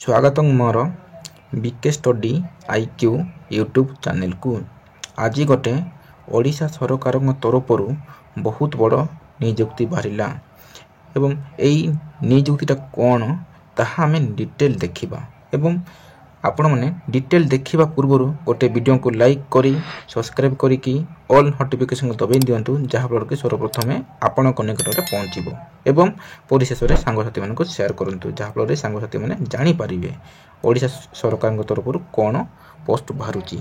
स्वागत मोर BK study IQ YouTube channel को। आज गोटे ओडिशा सरकार तरफ बहुत बड़ नियुक्ति बाहरिला एवं यही नियुक्तिटा कौन ताहा आमे डिटेल देखिबा एवं आपण माने डिटेल देखिबा पूर्व गोटे वीडियो को लाइक करी सब्सक्राइब करी कि ऑल नोटिफिकेशन दबाई दियंतु जहाँ फल कि सर्वप्रथमे आपण निकटरे पहुँचबो एवं परिशेष में सांगसाथी मानक शेयर करंतु जहाँ फल सांगसाथी माने जानि पारिबे ओडिशा सरकार तरफ कौन पोस्ट बाहरुची।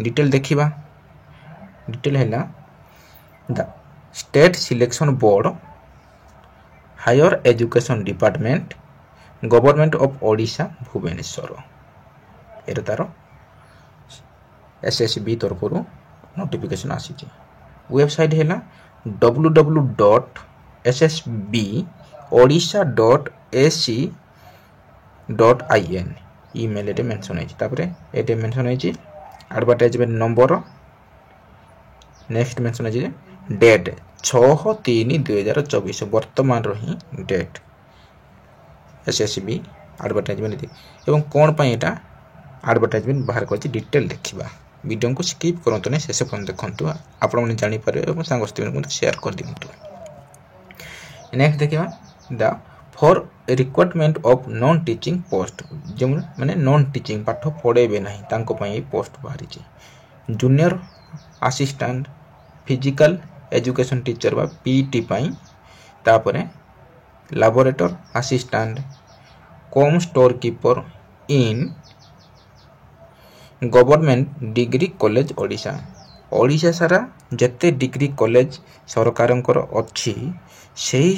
डिटेल देखिबा। डिटेल हैला the state selection board higher education department government of Odisha Bhubaneswar एटा तार एसएसबी तरफ नोटिफिकेशन आसी। वेबसाइट है www.ssbodisha.ac.in ईमेल एटे मेंशन है। एटे मेंशन है एडवर्टाइजमेंट नंबर। नेक्स्ट मेंशन है डेट 6/3/2024 वर्तमान रही डेट एसएसबी एडवर्टाइजमेंट एवं कौन पाई एटा एडवर्टाइजमेंट बाहर कर डिटेल देखिबा। वीडियो को स्किप करंतु नहीं शेष पर्यंत देखंतु आपण माने जानि पारे एवं सांगस्ती को शेयर कर दियंतु। नेक्स्ट देखिबा the for requirement of non teaching post जो माने नॉन टीचिंग पाठ पढेबे नहीं तांको पाई पोस्ट बाहरी छि। Junior assistant physical education teacher बा पीटी पाई तापरे laboratory assistant cum store keeper in government degree college Odisha. Odisha सारा जते डिग्री कॉलेज सरकारंकर अच्छी से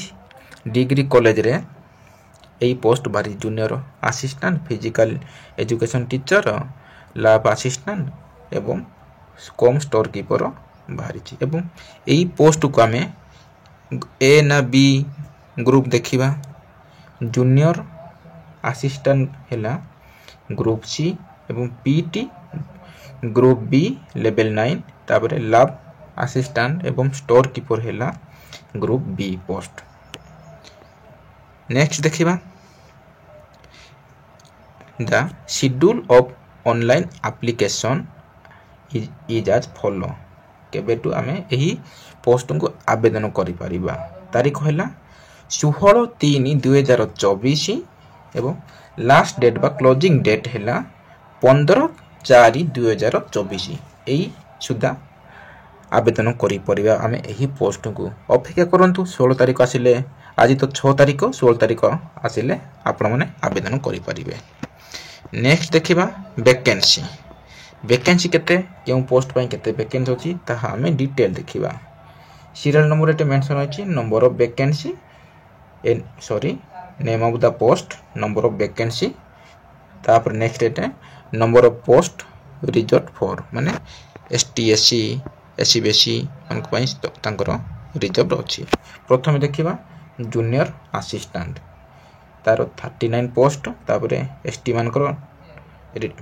डिग्री कॉलेज रे यही पोस्ट बारी junior assistant physical education teacher lab assistant एवं कम स्टोर कीपर बाहरी एवं यही पोस्ट को आमे ए ना बी ग्रुप देखिबा। जूनियर असिस्टेंट हैला ग्रुप सी एवं पीटी ग्रुप बी लेवल 9 तापर लैब असिस्टेंट एवं स्टोर कीपर हैला ग्रुप बी पोस्ट। नेक्स्ट देखिबा the schedule of online application is as follow. केबेटू आमे एही पोस्ट को आवेदन करि परिबा। तारीख हैला 16/3/2024 एवं लास्ट डेट बा क्लोजिंग डेट हैला 15/4/2024 एही सुधा आवेदन करि परिबा। आमे एही पोस्ट को अपेक्षा करंतु 16 तारीख आसिले आज तो 6 तारीख 16 तारीख आसिले आपण माने आवेदन करि परिबे। नेक्स्ट देखिबा वैकेंसी। वैकेंसी केते केउ पोस्ट पई केते वैकेंसी होची ताहा आमे डिटेल देखिबा। सीरियल नंबर एटे मेंशन होची number of vacancy name of the post number of vacancy तापर नेक्स्ट एटे number of post reserve for माने एसटी एससी एससी बीसी मानक पई तांकर रिजर्व अछि। प्रथम देखिबा जूनियर असिस्टेंट तार 39 पोस्ट तापर एसटी मानकर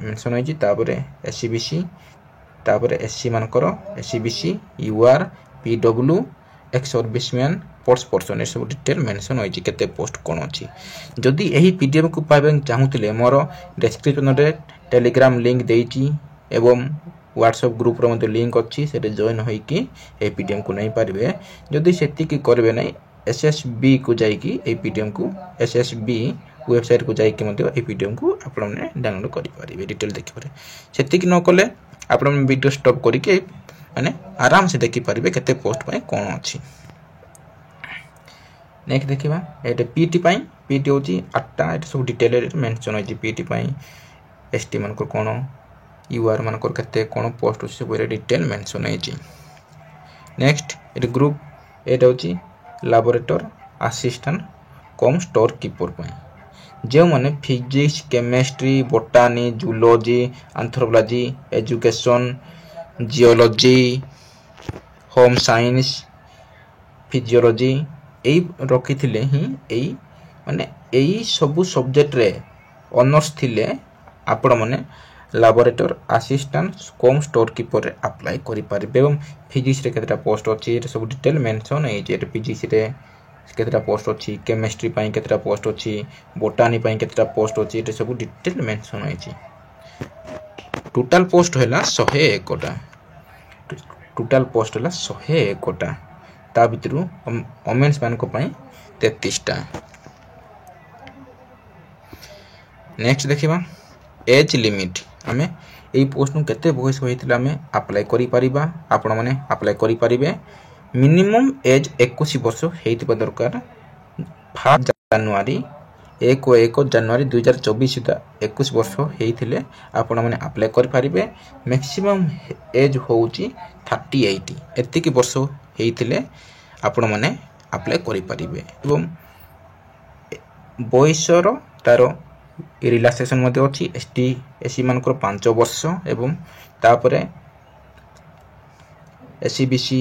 मेंशन होची तापर एससी बीसी तापर एससी मानकर SC BC UR PW ex serviceman force person सब डिटेल मेंशन होई केते पोस्ट कोन अछि। जदि एही पीडीएफ को पाबे चाहूतिले मोर डिस्क्रिप्शन रे टेलीग्राम लिंक देइची एवं व्हाट्सएप ग्रुप रे मते लिंक अछि सेटे जॉइन होई कि ए पीडीएफ को नै पारिबे। जदि सेति की करबे नै एसएसबी को जाई कि ए पीडीएफ को एसएसबी वेबसाइट को जाई कि मते ए पीडीएफ को आपण ने डाउनलोड करि पारिबे डिटेल देखि पारे। सेति की न कले आपण वीडियो स्टॉप करि के माने आराम से देखि पारिबे केते पोस्ट पई कोन अछि। नेक्स्ट देखिबा एटे पीटी पई पीटी होची 8टा एटे सब डिटेल मेंशन होची पीटी पई एसटी मानकर कोन यूआर मानकर केते कोन पोस्ट होची सब डिटेल मेंशन होची। नेक्स्ट एटे ग्रुप एटे होची laboratory assistant cum store keeper पई जे माने physics chemistry botany zoology anthropology education geology home science physiology एई रखी थिले ही एई माने एई सब सब्जेक्ट रे ऑनर्स थिले आपण माने laboratory assistant cum store keeper रे अप्लाई करि पारिबे। एवं फिजिक्स रे केतरा पोस्ट अछि ए सब डिटेल मेंशन है जे फिजिक्स रे केतटा पोस्ट अछि, केमिस्ट्री पई केतटा पोस्ट अछि, बोटानी पई केतटा पोस्ट अछि, एटा सब डिटेल मेंशन होइछि। टोटल पोस्ट हैला 101 टा। टोटल पोस्ट हैला 101 टा। ता भितरु वोमेन्स मान को पई 33 टा। नेक्स्ट देखिबा एज लिमिट। हमें एई पोस्ट नु केते बयस होइतिला हमें अप्लाई करि परिबा। आपण माने अप्लाई करि परिबे। मिनिमम एज 21 वर्ष हेतिबा दरकार। 1 जनवरी 1 जनवरी 2024 सुधा 21 वर्ष हेतिले आपण माने अप्लाई करि परिबे। मैक्सिमम एज होउची 38 एति की वर्ष हेतिले आपण माने अप्लाई करि परिबे। एवं बयसर तारो रिलैक्सेशन मध्ये अछि। एसटी एससी मानकर 5 वर्ष एवं तापरे एससी बीसी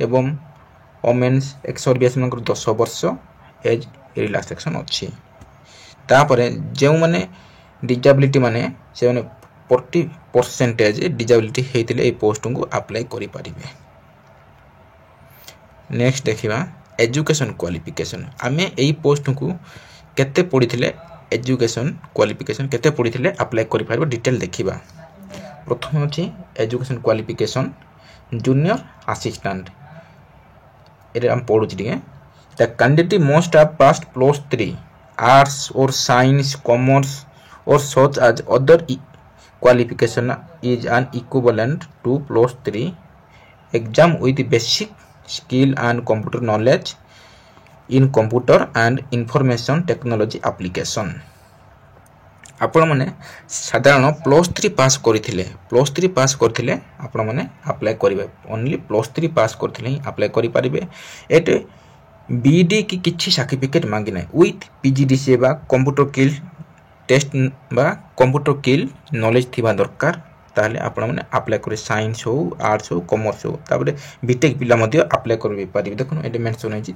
एवं वोमेन्स एक्स-सर्विस मानकर 10 वर्ष एज रिलैक्सेशन अछि। तापरे जेउ माने डिसेबिलिटी माने से माने 40% डिसेबिलिटी हेतिले ए पोस्ट को अप्लाई करि परिबे। नेक्स्ट देखिबा एजुकेशन क्वालिफिकेशन। आमे एई पोस्ट को केते पढिथिले, एजुकेशन क्वालिफिकेशन केते पढिथिले अप्लाई करि परिबे डिटेल देखिबा। प्रथम अछि एजुकेशन क्वालिफिकेशन जूनियर असिस्टेंट। एरे हम पढु छिके the candidate must have passed +3 arts or science commerce or such as other qualification is an equivalent to +3 exam with basic skill and computer knowledge in computer and information technology application। आपण माने साधारण +3 पास करथिले, +3 पास करथिले आपण माने apply करिवे। Only +3 पास करथिले ही apply करि परिबे। एटे बीडी की किछि सर्टिफिकेट मांगी नै। विथ पीजीडीसीए बा कंप्यूटर स्किल टेस्ट बा कंप्यूटर स्किल नॉलेज थिबा दरकार। ताले आपण माने अप्लाई करि साइंस हो, आर्ट्स हो, कॉमर्स हो। ताबरे बीटेक पिला मध्ये अप्लाई करबे पारिबे। देखुन एटे मेंशन होइछि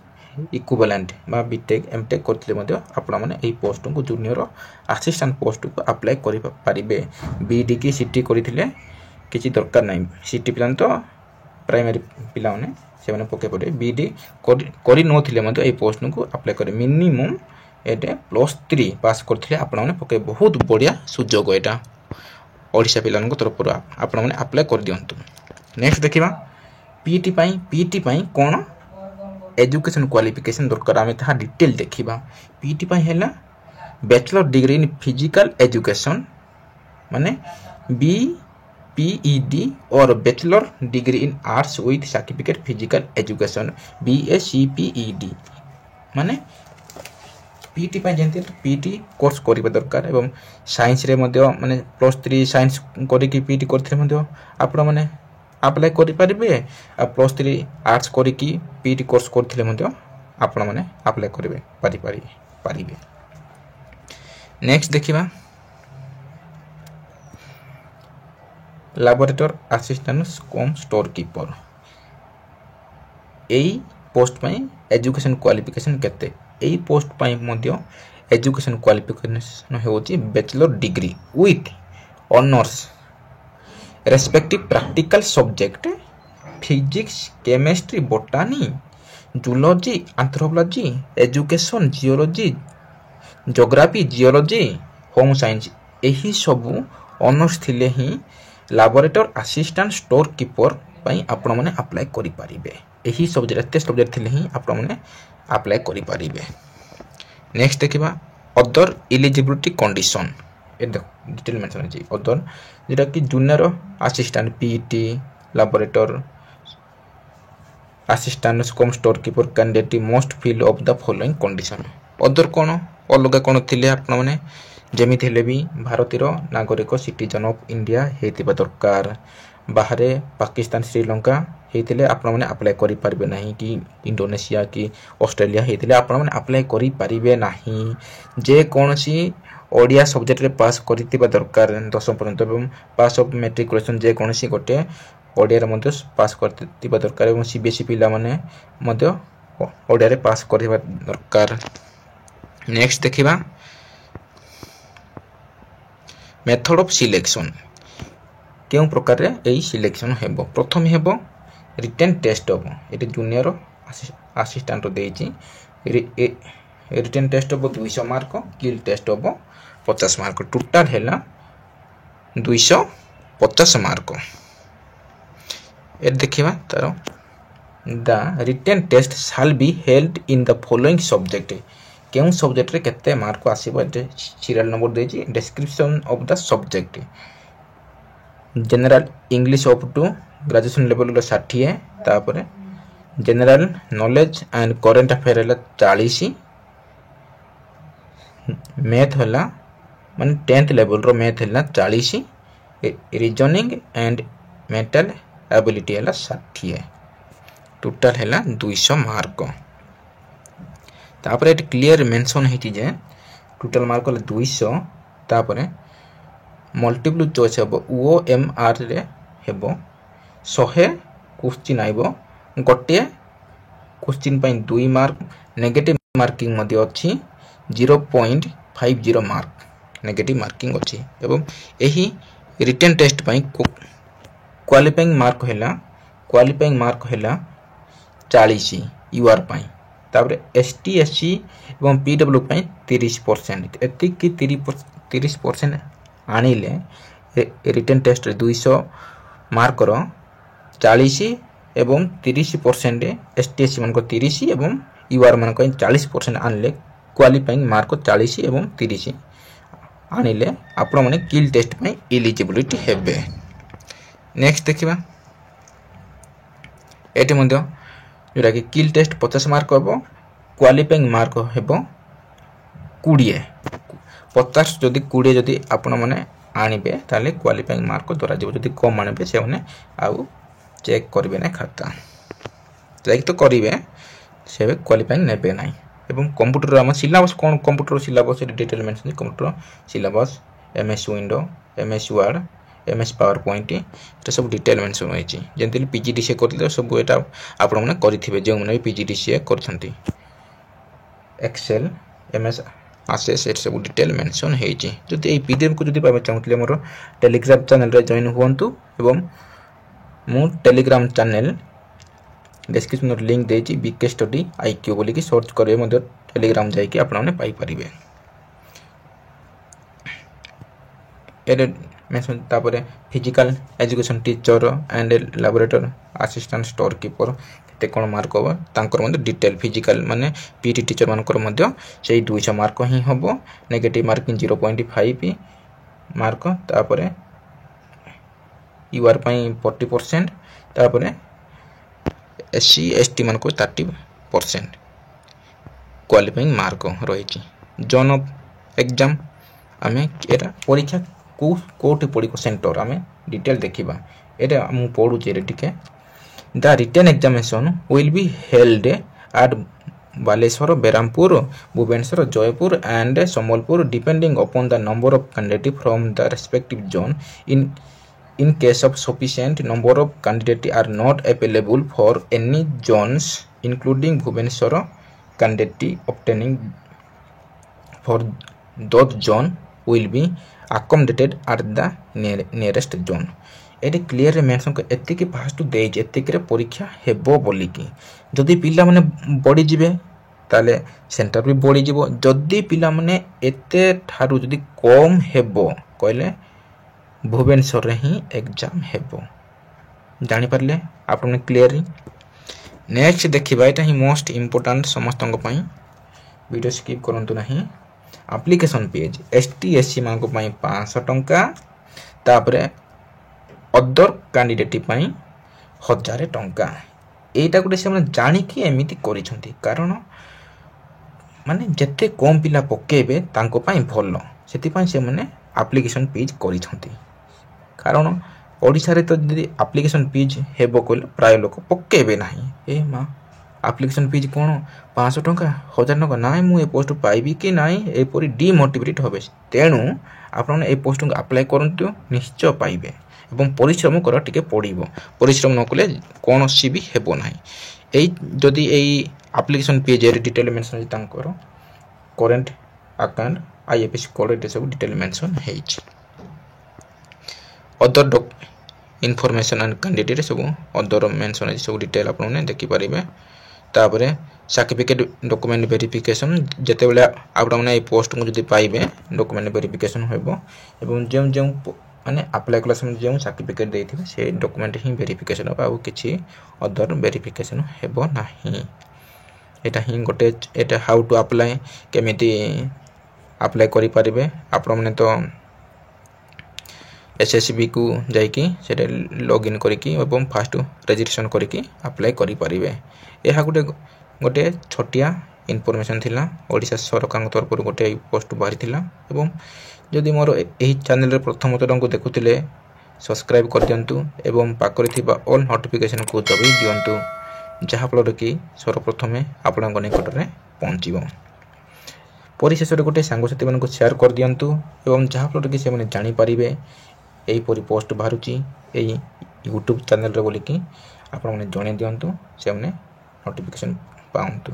इक्विवेलेंट बा बीटेक एमटेक करथिले मध्ये आपण माने एई पोस्ट को जूनियर असिस्टेंट पोस्ट को अप्लाई करि पारिबे। बीडी की सीटी करथिले किछि दरकार नै। सीटी पिलान तो प्राइमरी पिला माने से माने पके पड़े। बीडी करि नथिले मध्ये एई पोस्ट को अप्लाई करे। मिनिमम एटे +3 पास करथिले आपण माने पके। बहुत बढ़िया सुजोग एटा ओडिसा पिलान को तरफ आपण माने अप्लाई कर दियंतु। नेक्स्ट देखिबा पीटी पई कोन एजुकेशन क्वालिफिकेशन दरकार आमे ता डिटेल देखिबा। पीटी पई हैला bachelor degree in physical education माने बीपीईडी और bachelor degree in arts with certificate physical education BACPED माने पीटी पई जेंति पीटी कोर्स करिबा दरकार। एवं साइंस रे मध्ये माने +3 साइंस करि कि पीटी करथिले मध्ये आपण माने अप्लाई करि परिबे। आ +3 आर्ट्स करि कि पीटी कोर्स करथिले मध्ये आपण माने अप्लाई करिवे परिबे। नेक्स्ट देखिबा laboratory assistant cum store keeper. एई पोस्ट पई एजुकेशन क्वालिफिकेशन केते। एई पोस्ट पई मध्ये एजुकेशन क्वालिफिकेशन होची bachelor degree with honours respective practical subject physics chemistry botany zoology anthropology education geology geography geology home science एही सबु ऑनर्स थिले ही लैबोरेटरी असिस्टेंट स्टोर कीपर पई आपण माने अप्लाई करि परिबे। एही सब्जेक्ट थिले ही आपण माने अप्लाई करि परिबे। नेक्स्ट देखिबा अदर एलिजिबिलिटी कंडीशन। ए देखो डिटेल मेंशन अछि अदर जेटा कि junior assistant PT laboratory assistant cum store keeper candidate must fill of the following condition. Other कोन अलगा कोन थिले आपण माने जेमि थिले भी भारतीय नागरिक सिटीजन ऑफ इंडिया हेतिबा दरकार। बाहरे पाकिस्तान श्रीलंका हेतिले आपण माने अप्लाई करि परिबे नाही कि इंडोनेशिया कि ऑस्ट्रेलिया हेतिले आपण माने अप्लाई करि परिबे नाही। जे कोनसी ओडिया सब्जेक्ट रे पास करितिबा दरकार 10 पर्यंत एवं पास ऑफ मैट्रिकुलेशन जे कोनसी गोटे ओडिया रे मध्ये पास करतिबा दरकार। एवं सीबीएसई पिला माने मध्ये ओडिया रे पास करिबा दरकार। नेक्स्ट देखिबा मेथड ऑफ सिलेक्शन। केउ प्रकार रे एई सिलेक्शन हेबो। प्रथम हेबो रिटन टेस्ट हेबो। एटे जूनियर असिस्टेंट देइची रिटन टेस्ट हम 200 मार्क किल टेस्ट हम 50 मार्क टोटाल है 250 मार्क। ए देखिबा तार the written test shall be held in the following subject केउ सब्जेक्ट रे केते मार्क आसीबो एटे सीरियल नंबर देछि description of the subject general English up to graduation level 60 तापर general knowledge and current affair है 40 मैथ है माने 10th लेवल रो मैथ है 40 रीजनिंग एंड मेंटल एबिलिटी है 60 टोटल है 200 मार्क। तापर एट क्लियर मेंशन है जे टोटल मार्क 200 तापर मल्टीपल चॉइस हेबो OMR रे हेबो 100 क्वेश्चन आइबो गोटे क्वेश्चन पई 2 मार्क नेगेटिव मार्किंग मध्ये अछि 0.50 मार्क नेगेटिव मार्किंग अछि एवं एही रिटन टेस्ट पई क्वालिफाइंग मार्क हैला 40 यूआर पई तापर ST SC एवं PW पई 30% एति की 30% आनिले रिटन टेस्ट रे 200 मार्क रो 40 एवं 30% ST SC मन को 30 एवं यूआर मन को 40% आनले क्वालिफाइंग मार्क 40 एवं 30 आनिले आपण माने किल टेस्ट पई एलिजिबिलिटी हेबे। नेक्स्ट देखिबा एटे मध्ये जोरा कि किल टेस्ट 50 मार्क हेबो क्वालिफाइंग मार्क हेबो 20 50 जदि 20 जदि आपण माने आनिबे ताले क्वालिफाइंग मार्क द्वारा जब जदि कम आनिबे से माने आउ चेक करबे ना खाता चेक तो करिवे से क्वालिफाइंग नेबे नाही एवं कंप्यूटर हम सिलेबस कोन computer syllabus detail mention computer syllabus MS window MS word MS power point एटा सब डिटेल मेंशन होई छि जेंतली PGDCA करले सब एटा आपण माने करिथिबे जे माने PGDCA करथंती एक्सेल MS आसेस एट सब डिटेल मेंशन हेइ छि जदि ए PDF को जदि पाबे चाहतले मोर टेलीग्राम चैनल रे जॉइन होंतु एवं मु टेलीग्राम चैनल डिस्क्रिप्शन में लिंक देछि BK स्टडी IQ बोली कि सर्च करे मधे टेलीग्राम जाई कि आपण माने पाई परिबे एरे मेंशन तापरे physical education teacher and laboratory assistant store keeper केते कोन मार्क हो तांकर मधे डिटेल फिजिकल माने PT टीचर मानकर मधे सेही 200 मार्क ही हबो नेगेटिव मार्किंग 0.5 मार्क तापरे यूआर पई 40% तापरे SC ST मान को 30% क्वालिफाइंग मार्क रही छि जोन ऑफ एग्जाम आमे एटा परीक्षा कोठी पड़ी सेंटर आमे डिटेल देखिबा एटा मु पढु जे टिके the written examination will be held at Baleshwar Berhampur Bhubaneswar Jeypore and Sambalpur depending upon the number of candidate from the respective zone in case of sufficient number of candidates are not available for any zones including Bhubaneswar candidate obtaining for those zone will be accommodated at the nearest zone Ete clear mention को एति के fast दे जे एति के परीक्षा हेबो बोली कि जदी पिला माने बडी जिवे ताले सेंटर भी बडी जिवो जदी पिला माने एते थारु जदी कम हेबो कहले भुवनेश्वर रे ही एग्जाम हेबो जानि परले आपने क्लियर। नेक्स्ट देखिबा एटा ही मोस्ट इंपोर्टेंट समस्तंग पई वीडियो स्किप करंतु नाही एप्लीकेशन पेज ST SC मान को पई 500 टंका तापरे अदर कैंडिडेट पई 1000 टंका एटा गुटे से हम जानि कि एमिति करि छथि कारण माने जते कम पिला पकेबे तांको पई भलो सेति पई से माने एप्लीकेशन पेज करि छथि कारण ओडिसा रे तो जदी एप्लीकेशन पेज हेबो कोल प्राय लोक पकेबे नाही ए मा एप्लीकेशन पेज कोन 500 टंका 1000 टंका नाय मु ए पोस्ट पाइबी कि नाय ए परि डिमोटिवेट होबे तेनु आपन ए पोस्ट को अप्लाई करंतु निश्चय पाइबे एवं परिश्रम कर टिके पड़िबो परिश्रम न कले कोनोसी भी हेबो नाही ए जदी ए एप्लीकेशन पेज रे डिटेल मेंशन तांकर करंट अकाउंट IFSC कोड एते सब डिटेल मेंशन हेछि अदर इनफॉरमेशन एंड कैंडिडेट सब अदर मेंशन सब डिटेल आपन देखि परिबे तापरे सर्टिफिकेट डॉक्यूमेंट वेरिफिकेशन जिते बेले आपण मैंने पोस्ट को जब पाइबे डॉक्यूमेंट वेरिफिकेशन होबो एवं जो जो माने अप्लाई कला समय जो सर्टिफिकेट देथिबे से डॉक्यूमेंट ही वेरिफिकेशन हो आ किछि अदर वेरिफिकेशन हेबो नाही। एटा ही गोटे एटा हाउ टू अप्लाई केमिति अप्लाई करि परिबे आपण माने तो एसएसबी को जाइकी से लॉगिन करके एवं फास्ट रजिस्ट्रेशन करके अप्लाई करि परिबे। एहा गोटे गोटे छोटिया इनफॉरमेशन थिला ओडिशा सरकार तरफ गोटे पोस्ट बाहरी थिला एवं जदि मोर एही चैनल रे प्रथम थर को देखुतिले सब्सक्राइब कर दियंतु एवं पाकरे थिबा ऑल नोटिफिकेशन को दबाई दियंतु जहा फल कि सर्वप्रथमे आपन निकट रे पहुंचीबो। परिशेष रे गोटे सांगसाथी मन को शेयर कर दियंतु एवं जहा फल कि से माने जानि परिबे एही परि पोस्ट बाहरुची एही यूट्यूब चैनल रे बोली कि आपन माने जणे दियंतु से माने नोटिफिकेशन पाउंतु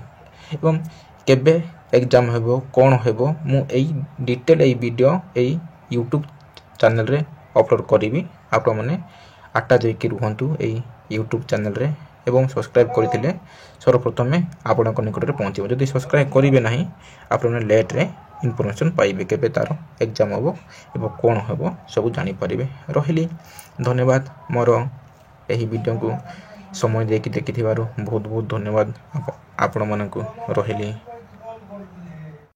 एवं केबे एग्जाम हेबो कोन हेबो मु एही डिटेल एही वीडियो एही यूट्यूब चैनल रे अपलोड करिवि। आपन माने आटा जैकी रुहंतु एही यूट्यूब चैनल रे एवं सब्सक्राइब करथिले सर्वप्रथमे आपन निकट रे पहुंचीबो। जदि सब्सक्राइब करिवे नाही आपन माने लेट रे इनफॉरमेशन पाइबे केबे तारो एग्जाम हेबो एवं कोन हेबो सब जानि परिबे। रहिली धन्यवाद मोर एही वीडियो को समय देखि देखिथिबारु बहुत बहुत धन्यवाद आपण मानकु रहिली।